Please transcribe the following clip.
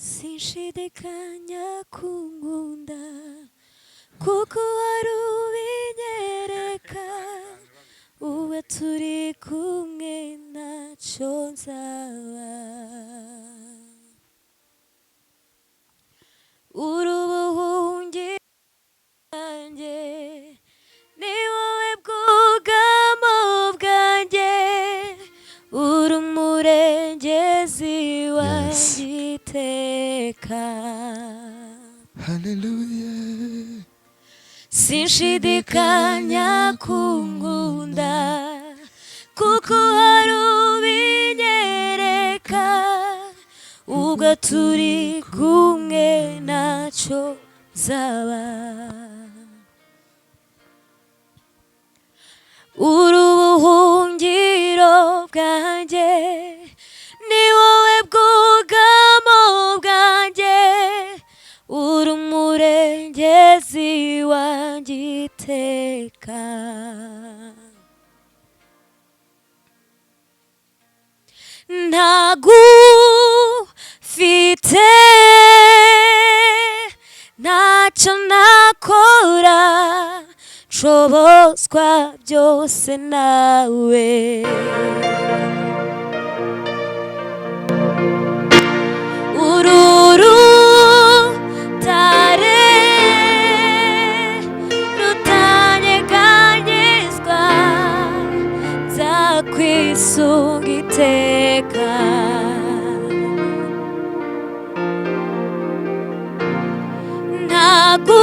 sinshidikanya kunkunda kuko wari ubinyereka uwe turi kumwe ntacyo nzaba uri ubuhungiro bwanjye ni wowe bwugamo bwanjye uri umurengezi wanjye iteka Hallelujah. sinshidikanya kunkunda kuko hari ubinyereka ubwo turi kumwe ntacyo nzaba uri ubuhungiro bwanjye ni wowe bwugamo bwanjye uri umurengezi wanjye iteka ntagufite ntacyo nakora nshobozwa byose nawe urutare rutanyeganyezwa nzakwisunga iteka ntagu